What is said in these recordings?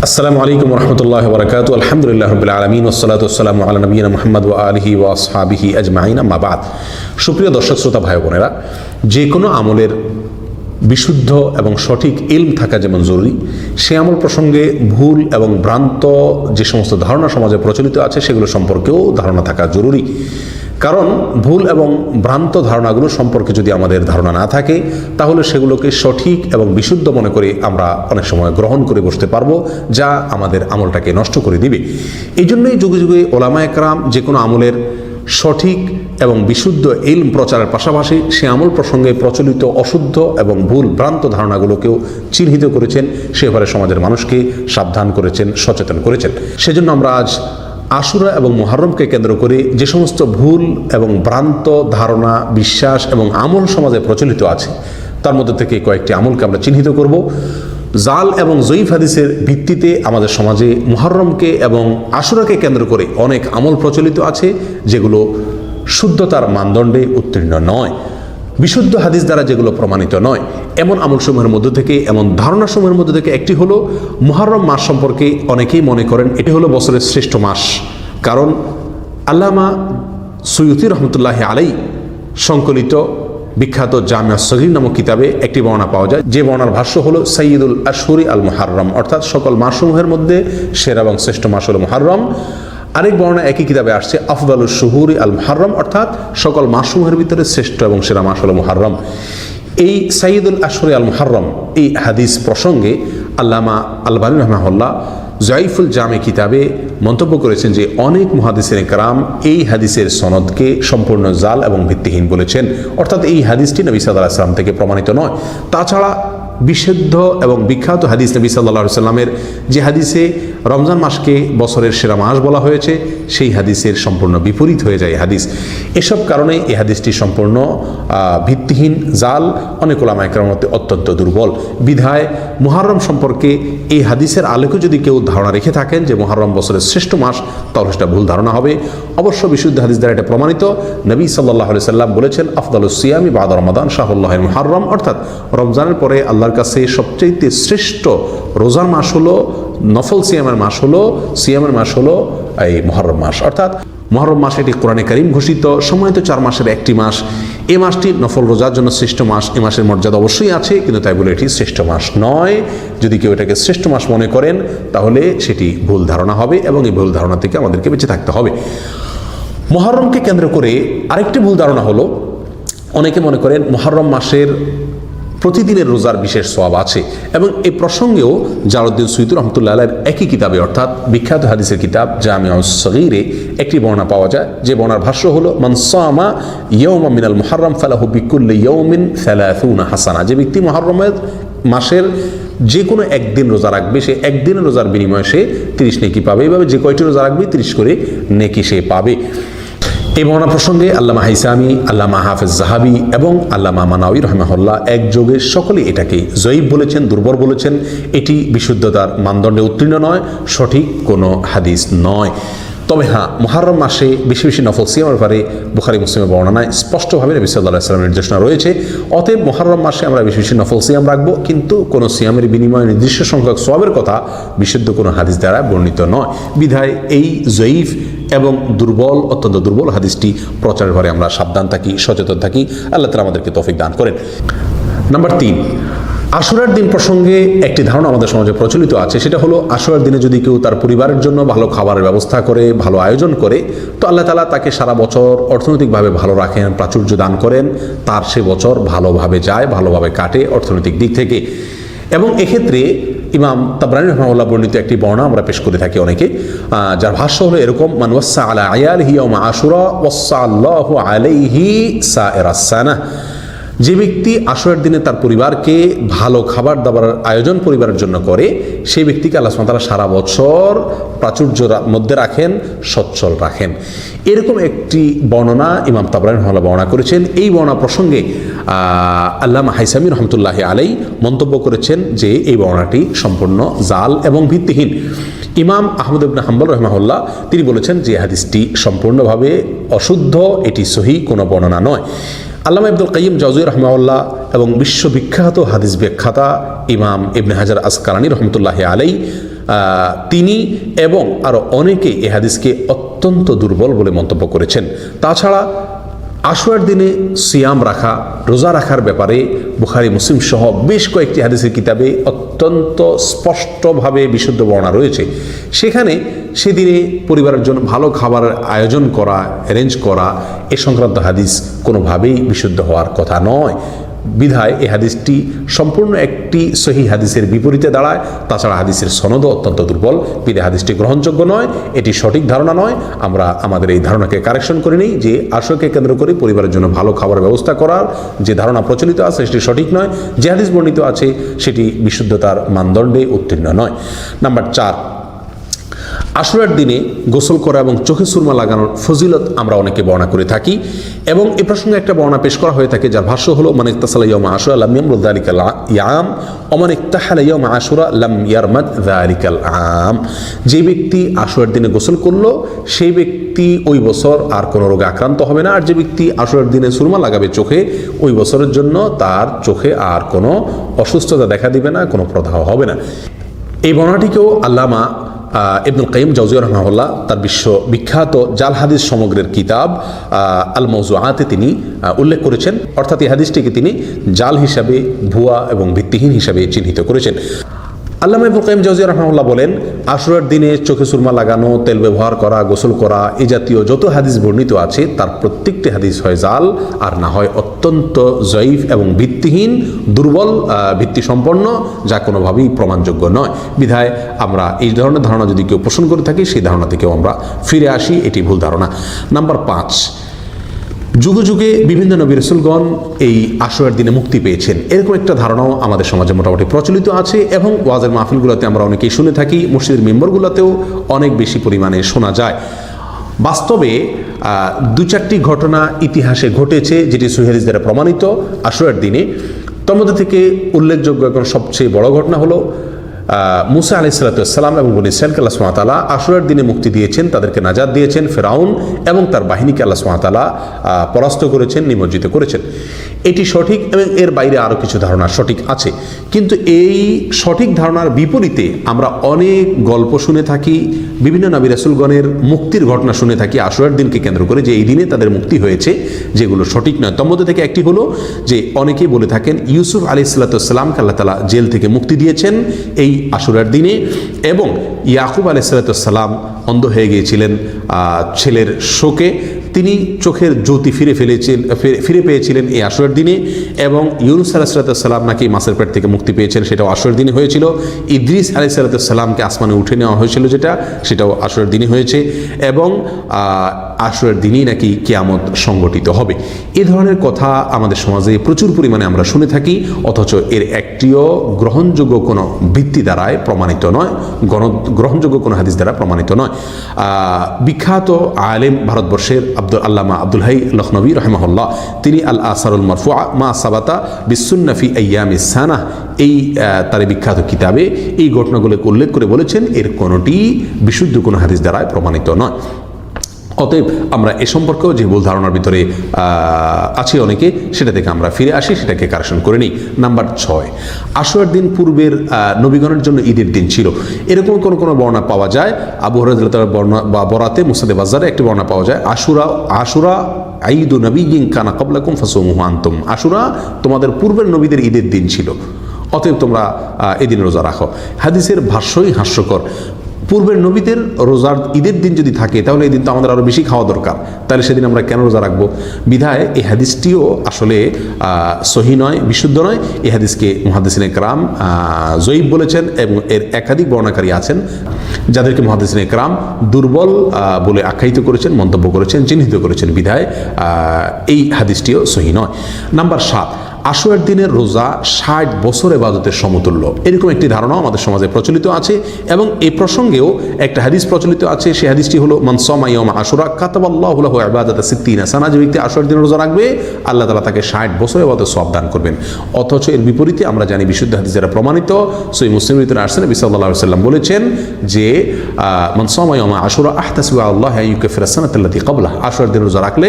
আসসালামু আলাইকুম রহমতুল্লাহ বরকাত আলহামদুলিল্লাহ রবিল আলমিন ওসলাত ওসালাম আলা নবীনা মোহাম্মদ ওয়া আলিহি ওয়া আসহাবিহি আজমাইন আম্মা বাদ। সুপ্রিয় দর্শক শ্রোতা ভাই বোনেরা, যে কোনো আমলের বিশুদ্ধ এবং সঠিক ইলম থাকা যেমন জরুরি, সে আমল প্রসঙ্গে ভুল এবং ভ্রান্ত যে সমস্ত ধারণা সমাজে প্রচলিত আছে সেগুলো সম্পর্কেও ধারণা থাকা জরুরি। কারণ ভুল এবং ভ্রান্ত ধারণাগুলো সম্পর্কে যদি আমাদের ধারণা না থাকে, তাহলে সেগুলোকে সঠিক এবং বিশুদ্ধ মনে করে আমরা অনেক সময় গ্রহণ করে বসতে পারবো, যা আমাদের আমলটাকে নষ্ট করে দিবে। এই জন্যই যুগে যুগে ওলামা একরাম যে কোনো আমলের সঠিক এবং বিশুদ্ধ ইলম প্রচারের পাশাপাশি সে আমল প্রসঙ্গে প্রচলিত অশুদ্ধ এবং ভুল ভ্রান্ত ধারণাগুলোকেও চিহ্নিত করেছেন, সেভাবে সমাজের মানুষকে সাবধান করেছেন, সচেতন করেছেন। সেজন্য আমরা আজ আশুরা এবং মুহররমকে কেন্দ্র করে যে সমস্ত ভুল এবং ভ্রান্ত ধারণা, বিশ্বাস এবং আমল সমাজে প্রচলিত আছে, তার মধ্যে থেকে কয়েকটি আমলকে আমরা চিহ্নিত করব। জাল এবং জয়ীফ হাদিসের ভিত্তিতে আমাদের সমাজে মুহররমকে এবং আশুরাকে কেন্দ্র করে অনেক আমল প্রচলিত আছে, যেগুলো শুদ্ধতার মানদণ্ডে উত্তীর্ণ নয়, বিশুদ্ধ হাদিস দ্বারা যেগুলো প্রমাণিত নয়। এমন আমলসমূহের মধ্যে থেকে, এমন ধারণাসমূহের মধ্যে থেকে একটি হলো মুহররম মাস সম্পর্কে অনেকেই মনে করেন এটি হলো বছরের শ্রেষ্ঠ মাস। কারণ আল্লামা সুয়ুতি রহমতুল্লাহ আলাই সংকলিত বিখ্যাত জামিয়া সগীর নামক কিতাবে একটি বর্ণনা পাওয়া যায়, যে বর্ণার ভাষ্য হলো সাইয়্যিদুল আশহুরি আল মুহররম, অর্থাৎ সকল মাসসমূহের মধ্যে সেরা এবং শ্রেষ্ঠ মাস হলো মুহররম। আরেক বর্ণনা একই কিতাবে আসছে আফদালুশ শুহুরি আল মুহররম, অর্থাৎ সকল মাসসমূহের ভিতরে শ্রেষ্ঠ এবং সেরা মাস হলো মুহররম। এই সাইয়্যিদুল আশহুরি আল মুহররম এই হাদিস প্রসঙ্গে আল্লামা আলবানী রাহিমাহুল্লাহ জয়ীফুল জামে কিতাবে মন্তব্য করেছেন যে অনেক মুহাদ্দিসিন কেরাম এই হাদিসের সনদকে সম্পূর্ণ জাল এবং ভিত্তিহীন বলেছেন, অর্থাৎ এই হাদিসটি নবী সাল্লাল্লাহু আলাইহি ওয়াসাল্লাম থেকে প্রমাণিত নয়। তাছাড়া বিশুদ্ধ এবং বিখ্যাত হাদিস নবী সাল্লাল্লাহু আলাইহি ওয়াসাল্লামের যে হাদিসে রমজান মাসকে বছরের সেরা মাস বলা হয়েছে, সেই হাদিসের সম্পূর্ণ বিপরীত হয়ে যায় হাদিস। এসব কারণে এই হাদিসটি সম্পূর্ণ ভিত্তিহীন, জাল, অনেক ওলামা একরামের মধ্যে অত্যন্ত দুর্বল। বিধায় মুহররম সম্পর্কে এই হাদিসের আলোকে যদি কেউ ধারণা রেখে থাকেন যে মুহররম বছরের শ্রেষ্ঠ মাস, তাহলে সেটা ভুল ধারণা হবে। অবশ্য বিশুদ্ধ হাদিস দ্বারা এটা প্রমাণিত। নবী সাল্লাল্লাহু আলাইহি ওয়াসাল্লাম বলেছেন আফদালুস সিয়ামি বাদা রমাদান শাহরুল্লাহিল মুহররম, অর্থাৎ রমজানের পরে আল্লাহর কাছে সবচেয়ে শ্রেষ্ঠ রোজার মাস হলো, নফল সিয়ামের মাস হলো এই মুহররম মাস। অর্থাৎ মুহররম মাস এটি কোরআনে কারীম ঘোষিত সম্মানিত 4 মাসের একটি মাস। এই মাসটি নফল রোজার জন্য শ্রেষ্ঠ মাস। এই মাসের মর্যাদা অবশ্যই আছে, কিন্তু তাই বলে এটি শ্রেষ্ঠ মাস নয়। যদি কেউ এটাকে শ্রেষ্ঠ মাস মনে করেন, তাহলে সেটি ভুল ধারণা হবে এবং এই ভুল ধারণা থেকে আমাদেরকে বেঁচে থাকতে হবে। মুহররমকে কেন্দ্র করে আরেকটি ভুল ধারণা হলো, অনেকে মনে করেন মুহররম মাসের প্রতিদিনের রোজার বিশেষ সওয়াব আছে, এবং এই প্রসঙ্গেও জালালউদ্দিন সুয়ুতী রাহমাতুল্লাহ আলাইহির একই কিতাবে, অর্থাৎ বিখ্যাত হাদিসের কিতাব জামিউস সগীরে একটি বর্ণনা পাওয়া যায়, যে বর্ণার ভাষ্য হলো মান সামা ইয়াওমা মিনাল মুহররম ফালাহু বিকুল্লি ইয়াওমিন 30 হাসানা। যে ব্যক্তি মুহররমের মাসের যে কোনো একদিন রোজা রাখবে, সে একদিনের রোজার বিনিময়ে সে 30 নেকি পাবে। এইভাবে যে কয়টি রোজা রাখবে 30 করে নেকি সে পাবে। এই বর্ণনা প্রসঙ্গে আল্লামা হাইসামি, আল্লামা হাফেজ জাহাবি এবং আল্লামা মানাউই রাহিমাহুল্লাহ একযোগে সকলেই এটাকে জয়ীফ বলেছেন, দুর্বল বলেছেন। এটি বিশুদ্ধতার মানদণ্ডে উত্তীর্ণ নয়, সঠিক কোনো হাদিস নয়। তবে হ্যাঁ, মুহররম মাসে বেশি বেশি নফল সিয়ামের ব্যাপারে বুখারী মুসলিমের বর্ণনায় স্পষ্টভাবে নবী সাল্লাল্লাহু আলাইহি ওয়াসাল্লামের নির্দেশনা রয়েছে। অতএব মুহররম মাসে আমরা বেশি বেশি নফল সিয়াম রাখবো, কিন্তু কোনো সিয়ামের বিনিময়ে নির্দিষ্ট সংখ্যক সওয়াবের কথা বিশুদ্ধ কোনো হাদিস দ্বারা বর্ণিত নয়। বিধায় এই জয়ীফ এবং দুর্বল, অত্যন্ত দুর্বল হাদিসটি প্রচারের ব্যাপারে আমরা সাবধান থাকি, সচেতন থাকি। আল্লাহ তাআলা আমাদেরকে তৌফিক দান করেন। নাম্বার 3, আশুরার দিন প্রসঙ্গে একটি ধারণা আমাদের সমাজে প্রচলিত আছে, সেটা হলো আশুরার দিনে যদি কেউ তার পরিবারের জন্য ভালো খাবারের ব্যবস্থা করে, ভালো আয়োজন করে, তো আল্লাহ তাআলা তাকে সারা বছর অর্থনৈতিকভাবে ভালো রাখেন, প্রাচুর্য দান করেন, তার সে বছর ভালোভাবে যায়, ভালোভাবে কাটে অর্থনৈতিক দিক থেকে। এবং এক্ষেত্রে ইমাম তাবরানী রাহিমাহুল্লাহ বর্ণিত একটি বর্ণনা আমরা পেশ করে থাকি অনেকে, যার ভাষ্য হলো এরকম: মান ওয়াসা আলা আয়ালিহি ইয়াওমা আশুরা ওয়াসা আল্লাহু আলাইহি সাইরাস সানাহ। যে ব্যক্তি আশুরার দিনে তার পরিবারকে ভালো খাবার দাবার আয়োজন পরিবারের জন্য করে, সেই ব্যক্তিকে আল্লাহ সুবহানাহু ওয়া তাআলা সারা বছর প্রাচুর্যের মধ্যে রাখেন, সচ্ছল রাখেন। এরকম একটি বর্ণনা ইমাম তাবরানী রাহিমাহুল্লাহ বর্ণনা করেছেন। এই বর্ণনা প্রসঙ্গে আল্লামা হাইসামি রহমতুল্লাহ আলাইহি মন্তব্য করেছেন যে এই বর্ণনাটি সম্পূর্ণ জাল এবং ভিত্তিহীন। ইমাম আহমদ ইবনে হাম্বল রাহিমাহুল্লাহ তিনি বলেছেন যে হাদিসটি সম্পূর্ণভাবে অশুদ্ধ, এটি সহিহ কোনো বর্ণনা নয়। আল্লামা ইবনুল কাইয়িম জাওযী রাহিমাহুল্লাহ এবং বিশ্ববিখ্যাত হাদিস ব্যাখ্যাতা ইমাম ইবনে হাজার আসকালানী রহমতুল্লাহ আলাইহি তিনি এবং আরও অনেকে এ হাদিসকে অত্যন্ত দুর্বল বলে মন্তব্য করেছেন। তাছাড়া আশুরার দিনে সিয়াম রাখা, রোজা রাখার ব্যাপারে বুখারী মুসলিম সহ বেশ কয়েকটি হাদিসের কিতাবে অত্যন্ত স্পষ্টভাবে বিশুদ্ধ বর্ণনা রয়েছে। সেখানে সেদিনে পরিবারের জন্য ভালো খাবারের আয়োজন করা, অ্যারেঞ্জ করা এ সংক্রান্ত হাদিস কোনোভাবেই বিশুদ্ধ হওয়ার কথা নয়। বিধায় এই হাদিসটি সম্পূর্ণ একটি সহিহ হাদিসের বিপরীতে দাঁড়ায়। তাছাড়া হাদিসের সনদও অত্যন্ত দুর্বল, বিধায় হাদিসটি গ্রহণযোগ্য নয়, এটি সঠিক ধারণা নয়। আমরা আমাদের এই ধারণাকে কারেকশন করে নিই যে আশুরাকে কেন্দ্র করে পরিবারের জন্য ভালো খাবারের ব্যবস্থা করার যে ধারণা প্রচলিত আছে সেটি সঠিক নয়। যে হাদিস বর্ণিত আছে সেটি বিশুদ্ধতার মানদণ্ডে উত্তীর্ণ নয়। নাম্বার 4, আশুরার দিনে গোসল করা এবং চোখে সুরমা লাগানোর ফজিলত আমরা অনেকে বর্ণনা করে থাকি এবং এ প্রসঙ্গে একটা বর্ণনা পেশ করা হয়ে থাকে, যার ভাষ্য হলো মান ইকতাসালা ইয়াউমা আশুরা লাম ইয়ামরুদ যালিকাল ইয়াম ওয়া মান ইকতাহালা ইয়াউমা আশুরা লাম ইয়ারমাদ যালিকাল আম। যে ব্যক্তি আশুরার দিনে গোসল করলো সেই ব্যক্তি ওই বছর আর কোনো রোগে আক্রান্ত হবে না, আর যে ব্যক্তি আশুরার দিনে সুরমা লাগাবে চোখে ওই বছরের জন্য তার চোখে আর কোনো অসুস্থতা দেখা দিবে না, কোনো প্রদাহ হবে না। এই বর্ণনাটিকেও আল্লামা ইবনুল কাইয়িম জাওজিয়্যিহ রাহিমাহুল্লাহ তার বিখ্যাত জাল হাদিস সমগ্রের কিতাব আল মাওযুআতে তিনি উল্লেখ করেছেন, অর্থাৎ এই হাদিসটিকে তিনি জাল হিসাবে, ভুয়া এবং ভিত্তিহীন হিসাবে চিহ্নিত করেছেন। আল্লামা ইবনুল কাইয়িম জাওজিয়্যিহ রাহিমাহুল্লাহ বলেন, আশুরার দিনে চোখে সুরমা লাগানো, তেল ব্যবহার করা, গোসল করা এই জাতীয় যত হাদিস বর্ণিত আছে তার প্রত্যেকটি হাদিস হয় জাল, আর না হয় অত্যন্ত জয়ীফ এবং ভিত্তিহীন, দুর্বল ভিত্তিসম্পন্ন, যা কোনোভাবেই প্রমাণযোগ্য নয়। বিধায় আমরা এই ধরনের ধারণা যদি কেউ পোষণ করে থাকি সেই ধারণা থেকেও আমরা ফিরে আসি, এটি ভুল ধারণা। নাম্বার 5, যুগে যুগে বিভিন্ন নবী রাসূলগণ এই আশুরার দিনে মুক্তি পেয়েছেন, এরকম একটা ধারণাও আমাদের সমাজে মোটামুটি প্রচলিত আছে এবং ওয়াজের মাহফিলগুলোতে আমরা অনেকেই শুনে থাকি, মসজিদের মেম্বরগুলোতেও অনেক বেশি পরিমাণে শোনা যায়। বাস্তবে 2-4টি ঘটনা ইতিহাসে ঘটেছে যেটি সহিহ হাদিস দ্বারা প্রমাণিত আশুরার দিনে। তার মধ্যে থেকে উল্লেখযোগ্য এখন সবচেয়ে বড় ঘটনা হলো মুসা আলাইহিস সালাম এবং বনী ইসরাঈলকে আল্লাহ সুবহানাহু ওয়া তাআলা আশুরার দিনে মুক্তি দিয়েছেন, তাদেরকে নাজাত দিয়েছেন। ফিরআউন এবং তার বাহিনীকে আল্লাহ সুবহানাহু ওয়া তাআলা পরাস্ত করেছেন, নিমজ্জিত করেছেন। এটি সঠিক এবং এর বাইরে আরও কিছু ধারণা সঠিক আছে, কিন্তু এই সঠিক ধারণার বিপরীতে আমরা অনেক গল্প শুনে থাকি, বিভিন্ন নবী রাসূলগণের মুক্তির ঘটনা শুনে থাকি আশুরার দিনকে কেন্দ্র করে, যে এই দিনে তাদের মুক্তি হয়েছে, যেগুলো সঠিক নয়। তার মধ্যে থেকে একটি হলো যে অনেকেই বলে থাকেন ইউসুফ আলাইহিস সালামকে আল্লাহ তাআলা জেল থেকে মুক্তি দিয়েছেন এই আশুরার দিনে, এবং ইয়াকুব আলাইহিস সালাম অন্ধ হয়ে গিয়েছিলেন ছেলের শোকে, তিনি চোখের জ্যোতি ফিরে পেয়েছিলেন এই আশুরার দিনে, এবং ইউনুস আলাইহিস সালাম নাকি মাছের পেট থেকে মুক্তি পেয়েছেন, সেটাও আশুরার দিনে হয়েছিল। ইদ্রিস আলাইহিস সালামকে আসমানে উঠে নেওয়া হয়েছিল সেটাও আশুরার দিনে হয়েছে, এবং আশুরার দিনই নাকি কিয়ামত সংগঠিত হবে। এই ধরনের কথা আমাদের সমাজে প্রচুর পরিমাণে আমরা শুনে থাকি, অথচ এর একটিও গ্রহণযোগ্য কোনো ভিত্তি দ্বারায় প্রমাণিত নয়, গ্রহণযোগ্য কোনো হাদিস দ্বারা প্রমাণিত নয়। বিখ্যাত আলেম ভারতবর্ষের আল্লামা আব্দুল হাই লখনবী রাহিমাহুল্লাহ তিনি আল আসারুল মারফুআ মা সাবাতা বিসুন্নাহ ফি আইয়ামিস সানাহ এই তার বিখ্যাত কিতাবে এই ঘটনাগুলোকে উল্লেখ করে বলেছেন এর কোনোটি বিশুদ্ধ কোনো হাদিস দ্বারায় প্রমাণিত নয়। অতএব আমরা এ সম্পর্কেও যে ভুল ধারণার ভিতরে আছি অনেকে, সেটা থেকে আমরা ফিরে আসি, সেটাকে কারেকশন করে নিই। নাম্বার 6, আশুরার দিন পূর্বের নবীগণের জন্য ঈদের দিন ছিল, এরকম কোনো বর্ণনা পাওয়া যায়। আবু হুরায়রা রাদিয়াল্লাহু তাআলা বর্ণনা বা বরাতে মুসনাদে বাজ্জারে একটি বর্ণনা পাওয়া যায়, আশুরা ঈদু নবিয়্যিন কানা ক্বাবলাকুম ফাসুমুহু আনতুম, আশুরা তোমাদের পূর্বের নবীদের ঈদের দিন ছিল, অতএব তোমরা এদিন রোজা রাখো। হাদিসের ভাষ্যই হাস্যকর। পূর্বের নবীদের রোজার ঈদের দিন যদি থাকে তাহলে এই দিন তো আমাদের আরও বেশি খাওয়া দরকার, তাহলে সেদিন আমরা কেন রোজা রাখবো? বিধায় এই হাদিসটিও আসলে সহি নয়, বিশুদ্ধ নয়। এই হাদিসকে মুহাদ্দিসিনে কেরাম জয়ীফ বলেছেন এবং এর একাধিক বর্ণনাকারী আছেন যাদেরকে মুহাদ্দিসিনে কেরাম দুর্বল বলে আখ্যায়িত করেছেন, মন্তব্য করেছেন, চিহ্নিত করেছেন। বিধায় এই হাদিসটিও সহি নয়। নাম্বার 7, আশুরার দিনের রোজা 60 বছর ইবাদতের সমতুল্য, এরকম একটি ধারণাও আমাদের সমাজে প্রচলিত আছে এবং এই প্রসঙ্গেও একটা হাদিস প্রচলিত আছে। সেই হাদিসটি হলো মান সামা ইয়াওমা আশুরা কাতাবাল্লাহু লাহু ইবাদাতা 60 সানা, যে ব্যক্তি আশুরার দিনে রোজা রাখবে আল্লাহ তাআলা তাকে 60 বছর ইবাদতের সওয়াব দান করবেন। অথচ এর বিপরীতে আমরা জানি বিশুদ্ধ হাদিস দ্বারা প্রমাণিত সহিহ মুসলিমের ভিতরে আসছে নবী সাল্লাল্লাহু আলাইহি ওয়াসাল্লাম বলেছেন যে মান সামা ইয়াওমা আশুরা আহতাসিবু আল্লাহ আন ইউকাফিরা সানাতাল্লাতী ক্বাবলাহ, আশুরার দিনে রোজা রাখলে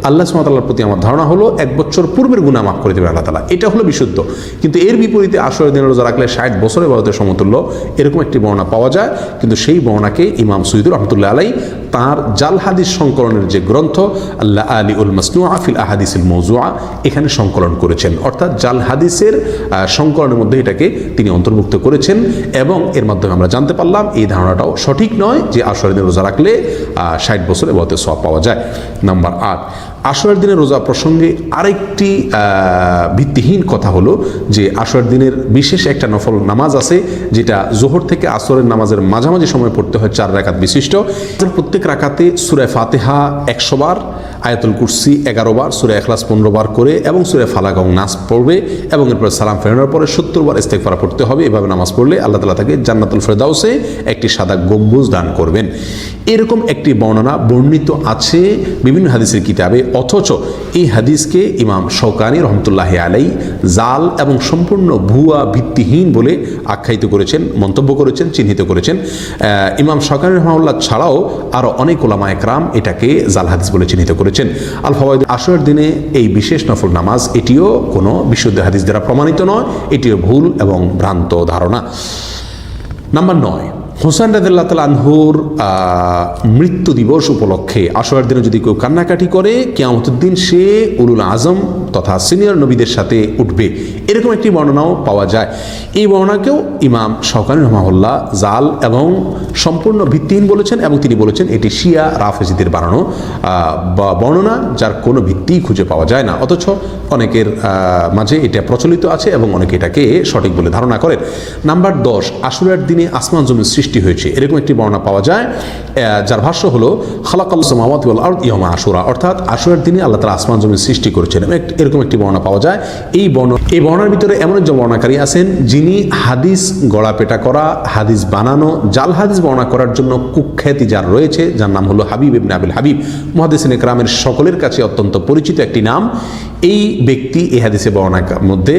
আল্লাহ সুবহানাহু ওয়া তাআলার প্রতি আমার ধারণা হলো 1 বছর পূর্বের গুনাহ মাফ করে দেবেন আল্লাহ তাআলা, এটা হলো বিশুদ্ধ। কিন্তু এর বিপরীতে আশুরার দিনে রোজা রাখলে 60 বছর ইবাদতের সমতুল্য, এরকম একটি বর্ণনা পাওয়া যায়। কিন্তু সেই বর্ণনাকে ইমাম সুয়ুতী রাহমাতুল্লাহ আলাইহি তার জাল হাদিস সংকলনের যে গ্রন্থ আল্লাহ আলী উল মাসনুআ ফিল আহাদিসিল মওজুআ, এখানে সংকলন করেছেন। অর্থাৎ জাল হাদিসের সংকলনের মধ্যে এটাকে তিনি অন্তর্ভুক্ত করেছেন, এবং এর মাধ্যমে আমরা জানতে পারলাম এই ধারণাটাও সঠিক নয় যে আশুরার দিনে রোজা রাখলে 60 বছর ইবাদতের সওয়াব পাওয়া যায়। নাম্বার 8, আশুরার দিনের রোজা প্রসঙ্গে আরেকটি ভিত্তিহীন কথা হলো যে আশুরার দিনের বিশেষ একটা নফল নামাজ আছে, যেটা জোহর থেকে আসরের নামাজের মাঝামাঝি সময় পড়তে হয় 4 রাকাত বিশিষ্ট। প্রত্যেক রাকাতে সূরা ফাতিহা 100 বার, আয়াতুল কুরসি 11 বার, সূরা ইখলাস 15 বার করে এবং সূরা ফালাক এবং নাস পড়বে, এবং এরপর সালাম ফেরানোর পরে 70 বার ইস্তেগফার পড়তে হবে। এভাবে নামাজ পড়লে আল্লাহ তাআলা তাকে জান্নাতুল ফেরদাউসে একটি সাদা গম্বুজ দান করবেন। এরকম একটি বর্ণনা বর্ণিত আছে বিভিন্ন হাদিসের কিতাবে, অথচ এই হাদিসকে ইমাম শওকানী রহমতুল্লাহি আলাইহি জাল এবং সম্পূর্ণ ভুয়া ভিত্তিহীন বলে আখ্যায়িত করেছেন, মন্তব্য করেছেন, চিহ্নিত করেছেন। ইমাম শওকানী রহমাহুল্লাহ ছাড়াও আরও অনেক উলামা একরাম এটাকে জাল হাদিস বলে চিহ্নিত করেছেন। আল ফাওয়ায়েদ, আশুরার দিনে এই বিশেষ নফল নামাজ এটিও কোনো বিশুদ্ধ হাদিস দ্বারা প্রমাণিত নয়, এটিও ভুল এবং ভ্রান্ত ধারণা। নাম্বার 9, হুসাইন রাদিয়াল্লাহু তাআলা আনহুর মৃত্যু দিবস উপলক্ষে আশুরার দিনে যদি কেউ কান্নাকাটি করে, কিয়ামতের দিন সে উলুল আজম তথা সিনিয়র নবীদের সাথে উঠবে, এরকম একটি বর্ণনাও পাওয়া যায়। এই বর্ণনাকেও ইমাম শওকানী রাহমাহুল্লাহ জাল এবং সম্পূর্ণ ভিত্তিহীন বলেছেন, এবং তিনি বলেছেন এটি শিয়া রাফেজিদের বানানো বর্ণনা, যার কোনো ভিত্তিই খুঁজে পাওয়া যায় না। অথচ অনেকের মাঝে এটা প্রচলিত আছে এবং অনেকে এটাকে সঠিক বলে ধারণা করেন। নাম্বার 10, আশুরার দিনে আসমান জমিন সৃষ্টি হয়েছে, এরকম একটি বর্ণনা পাওয়া যায়, যার ভাষ্য হলো খালাকাল্লাহু সামাওয়াতি ওয়াল আরদ ইয়াওমা আশুরা, অর্থাৎ আশুরার দিনে আল্লাহ তাআলা আসমান জমিন সৃষ্টি করেছেন, এরকম একটি বর্ণনা পাওয়া যায়। এই বর্ণনার ভিতরে এমন একজন বর্ণনাকারী আছেন যিনি হাদিস গড়াপেটা করা, হাদিস বানানো, জাল হাদিস বর্ণনা করার জন্য কুখ্যাতি যার রয়েছে, যার নাম হলো হাবিব ইবনে আবিল হাবিব। মুহাদ্দিসিনে কেরামের সকলের কাছে অত্যন্ত পরিচিত একটি নাম। এই ব্যক্তি এই হাদিসে বর্ণনার মধ্যে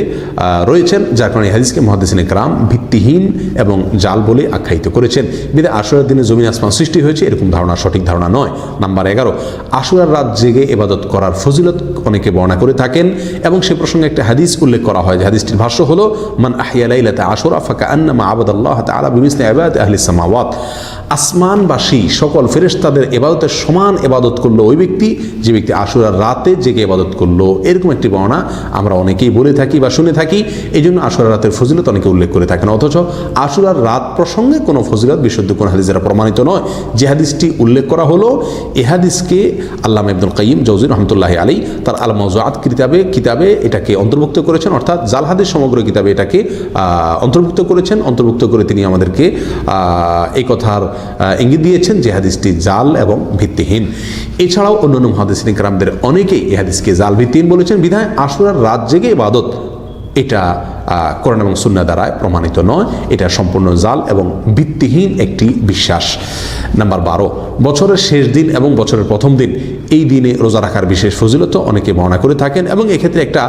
রয়েছেন, যার কারণে এই হাদিসকে মুহাদ্দিসিনে কেরাম ভিত্তিহীন এবং জাল বলে আখ্যায়িত করেছেন। বিধায় আশুরার দিনে জমিন আসমান সৃষ্টি হয়েছে এরকম ধারণা সঠিক ধারণা নয়। নাম্বার 11, আশুরার রাত জেগে ইবাদত করার ফজিলত অনেকে বর্ণনা করে থাকেন, এবং সে প্রসঙ্গে একটা হাদিস উল্লেখ করা হয়, যে হাদিসটির ভাষ্য হলো মান আহইয়া লাইলাতা আশুরা ফাকান্নামা আবাদাল্লাহ তাআলা বিমিসলি ইবাদাতি আহলিস সামাওয়াত, আসমানবাসী সকল ফেরেশতাদের ইবাদতের সমান ইবাদত করলো ওই ব্যক্তি যে ব্যক্তি আশুরার রাতে জেগে ইবাদত করলো। এরকম একটি বর্ণনা আমরা অনেকেই বলে থাকি বা শুনে থাকি, এই জন্য আশুরার রাতের ফজিলত অনেকে উল্লেখ করে থাকেন। অথচ আশুরার রাত প্রসঙ্গে কোনো ফজিলত বিশুদ্ধ কোনো হাদিস দ্বারা প্রমাণিত নয়। যে হাদিসটি উল্লেখ করা হলো, এ হাদিসকে আল্লামা ইবনুল কাইয়িম জাওযী রাহমাতুল্লাহি আলাইহি তার আল মাওজুআত কিতাবে এটাকে অন্তর্ভুক্ত করেছেন, অর্থাৎ জাল হাদিস সমগ্র কিতাবে এটাকে অন্তর্ভুক্ত করেছেন। অন্তর্ভুক্ত করে তিনি আমাদেরকে এই কথার ইঙ্গিত দিয়েছেন যে হাদিসটি জাল এবং ভিত্তিহীন। এছাড়াও অন্যান্য মুহাদ্দিসিন কেরামদের অনেকেই এই হাদিসকে জাল ভিত্তিহীন বলেছেন। বিধায় আশুরার রাত জেগে ইবাদত এটা কোরআন এবং সুন্নাহ দ্বারা প্রমাণিত নয়, এটা সম্পূর্ণ জাল এবং ভিত্তিহীন একটি বিশ্বাস। নাম্বার 12, বছরের শেষ দিন এবং বছরের প্রথম দিন, এই দিনে রোজা রাখার বিশেষ ফজিলত অনেকে বর্ণনা করে থাকেন, এবং এক্ষেত্রে একটা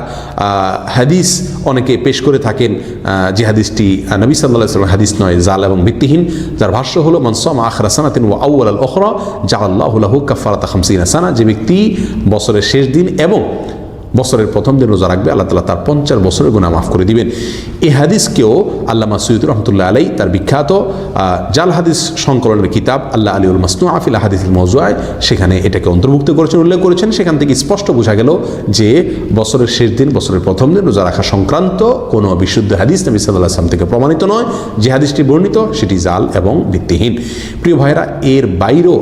হাদিস অনেকে পেশ করে থাকেন, যে হাদিসটি নবী সাল্লাল্লাহু আলাইহি ওয়াসাল্লাম হাদিস নয়, জাল এবং ভিত্তিহীন, যার ভাষ্য হলো মান সামা আখিরা সানাতিন ওয়া আউওয়ালাল উখরা জাআলাল্লাহু লাহু কাফারাতা 50 সানা, যে ব্যক্তি বছরের শেষ দিন এবং বছরের প্রথম দিন রোজা রাখবে, আল্লাহ তাআলা তার 50 বছরের গুনাহ মাফ করে দিবেন। এই হাদিসকেও আল্লামা সুয়ুতী রহমতুল্লাহ আলাইহি তার বিখ্যাত জাল হাদিস সংকলনের কিতাব আল্লাহ আলী উল মাসনুআ ফিল আহাদিসিল মওজুআ, সেখানে এটাকে অন্তর্ভুক্ত করেছেন, উল্লেখ করেছেন। সেখান থেকে স্পষ্ট বোঝা গেল যে বছরের শেষ দিন, বছরের প্রথম দিন রোজা রাখা সংক্রান্ত কোনো বিশুদ্ধ হাদিস নবী সাল্লাল্লাহু আলাইহি ওয়াসাল্লাম থেকে প্রমাণিত নয়। যে হাদিসটি বর্ণিত সেটি জাল এবং ভিত্তিহীন। প্রিয় ভাইরা, এর বাইরেও